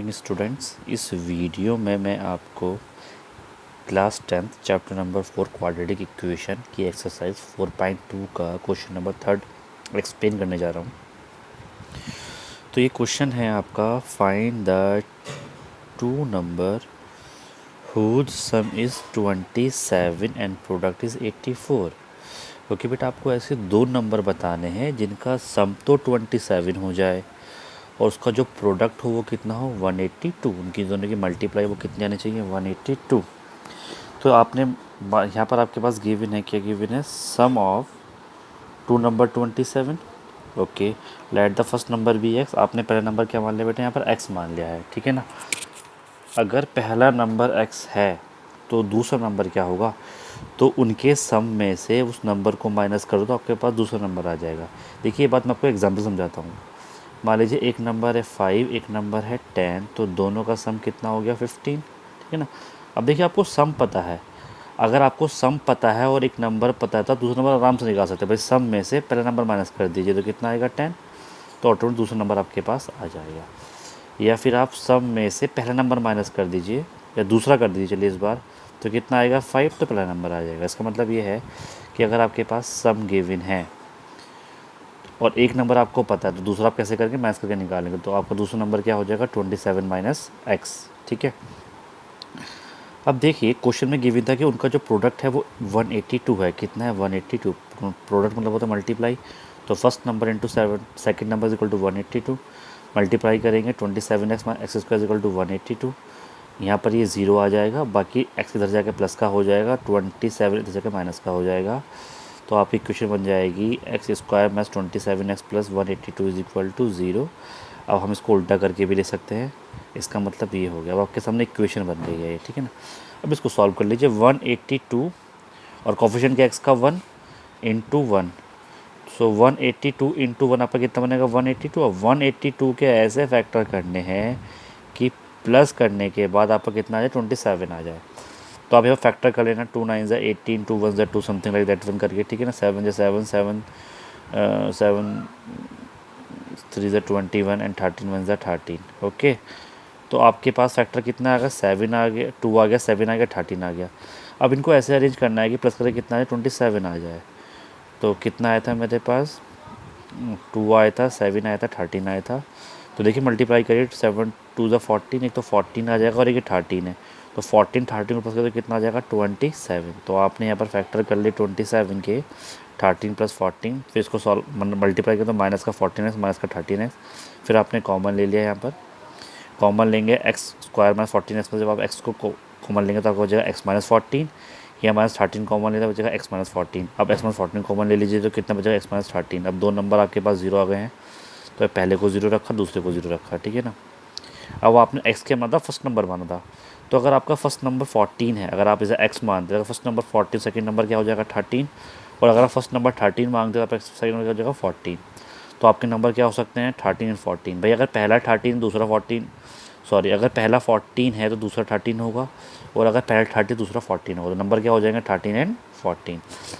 Morning students. इस video में मैं आपको class 10th chapter number 4 quadratic equation की एक्सरसाइज 4.2 का क्वेश्चन नंबर 3 एक्सप्लेन करने जा रहा हूँ। तो ये क्वेश्चन है आपका, find the two number whose sum is 27 and product is 84। Okay बेटा, आपको ऐसे दो नंबर बताने हैं जिनका सम तो 27 हो जाए और उसका जो प्रोडक्ट हो वो कितना हो 182। उनकी दोनों की मल्टीप्लाई वो कितने आने चाहिए 182। तो आपने यहाँ पर आपके पास गिवन है, क्या गिवन है, sum of two number 27। Okay, let the first number be X. आपने पहला नंबर क्या मान लिया बेटा, यहाँ पर एक्स मान लिया है, ठीक है ना। अगर पहला नंबर एक्स है तो दूसरा नंबर क्या होगा, तो उनके सम में से उस नंबर को माइनस करो तो आपके पास दूसरा नंबर आ जाएगा। देखिए ये बात मैं आपको एग्जाम्पल समझाता हूँ। मान लीजिए एक नंबर है 5, एक नंबर है 10, तो दोनों का सम कितना हो गया 15, ठीक है ना। अब देखिए आपको सम पता है, अगर आपको सम पता है और एक नंबर पता है तो दूसरा नंबर आराम से निकाल सकते हैं। भाई सम में से पहला नंबर माइनस कर दीजिए तो कितना आएगा 10, तो ऑटोमेटिक दूसरा नंबर आपके पास आ जाएगा। या फिर आप सम में से पहला नंबर माइनस कर दीजिए या दूसरा कर दीजिए चलिए इस बार, तो कितना आएगा 5, तो पहला नंबर आ जाएगा। इसका मतलब ये है कि अगर आपके पास सम गिवन है और एक नंबर आपको पता है तो दूसरा आप कैसे करके माइनस करके निकालेंगे, तो आपका दूसरा नंबर क्या हो जाएगा 27 माइनस एक्स, ठीक है। अब देखिए क्वेश्चन में गिवन था कि उनका जो प्रोडक्ट है वो 182 है। कितना है 182, प्रोडक्ट मतलब होता है मल्टीप्लाई। तो first number into second number equal to 182, multiply करेंगे 27 एक्स स्क्वायर इक्वल टू 182। यहाँ पर ये ज़ीरो आ जाएगा, बाकी एक्स इधर जाके प्लस का हो जाएगा, 27 इधर जाके माइनस का हो जाएगा। तो आपकी इक्वेशन बन जाएगी x square minus 27 x plus 182 is equal to 0। अब हम इसको उल्टा करके भी ले सकते हैं, इसका मतलब ये हो गया। अब आपके सामने इक्वेशन बन गई है ये, ठीक है ना। अब इसको सॉल्व कर लीजिए, 182 और कोफिशिएंट क्या एक्स का 1 इंटू 1, सो 182 इंटू 1 आपका कितना बनेगा 182। और 182 के ऐसे फैक्टर करने हैं कि प्लस करने के बाद आपका कितना आ जाए 27 आ जाए। तो आप यहाँ फैक्टर कर लेना, 2 9 ज़ा 18, 2 1 ज़ा 2, समथिंग लाइक दैट वन करके, ठीक है ना। 7 ज़ा 7, 7 3 ज़ा 21 एंड 13 1 ज़ा 13। ओके, तो आपके पास फैक्टर कितना आ गया 7 आ गया, 2 आ गया, 7 आ गया, 13 आ गया। अब इनको ऐसे अरेंज करना है कि प्लस करके कितना आ जाए 27 आ जाए। तो कितना आया था मेरे पास 2 आया था, 7 आया था, 13 आया था। तो देखिए मल्टीप्लाई करिए, 7 2 ज़ा 14, एक तो 14 आ जाएगा और एक 13 है। तो 14 13 प्लस करें तो कितना आ जाएगा 27। तो आपने यहाँ पर फैक्टर कर लिए 27 के 13 प्लस 14, फिर इसको सॉल्व मल्टीप्लाई करें तो माइनस का 14x माइनस का 13x, फिर आपने कॉमन ले लिया। यहाँ पर कॉमन लेंगे एक्स स्क्वायर माइनस 14x में, जब आप एक्स को कॉमन लेंगे तो आपको हो जाएगा एक्स माइनस 14, या माइनस 13 कॉमन लेना बचेगा एक्स माइनस 14। अब एक्स माइनस 14 कॉमन ले लीजिए तो कितना बचेगा एक्स माइनस 13। अब दो नंबर आपके पास जीरो आ गए हैं, तो पहले को जीरो रखा, दूसरे को जीरो रखा, ठीक है ना। अब आपने एक्स के मतलब फर्स्ट नंबर माना था, तो अगर आपका फर्स्ट नंबर 14 है, अगर आप इसे एक्स मानते हैं, अगर फर्स्ट नंबर 14, सेकंड नंबर क्या हो जाएगा 13, और अगर आप फर्स्ट नंबर 13 मांगते हैं तो आप सेकंड नंबर क्या हो जाएगा 14। तो आपके नंबर क्या हो सकते हैं 13 एंड 14। भाई अगर पहला 13 दूसरा 14, सॉरी अगर पहला 14 है तो दूसरा 13 होगा, और अगर पहला 30 दूसरा 14 होगा, तो नंबर क्या हो जाएंगे 13 एंड 14।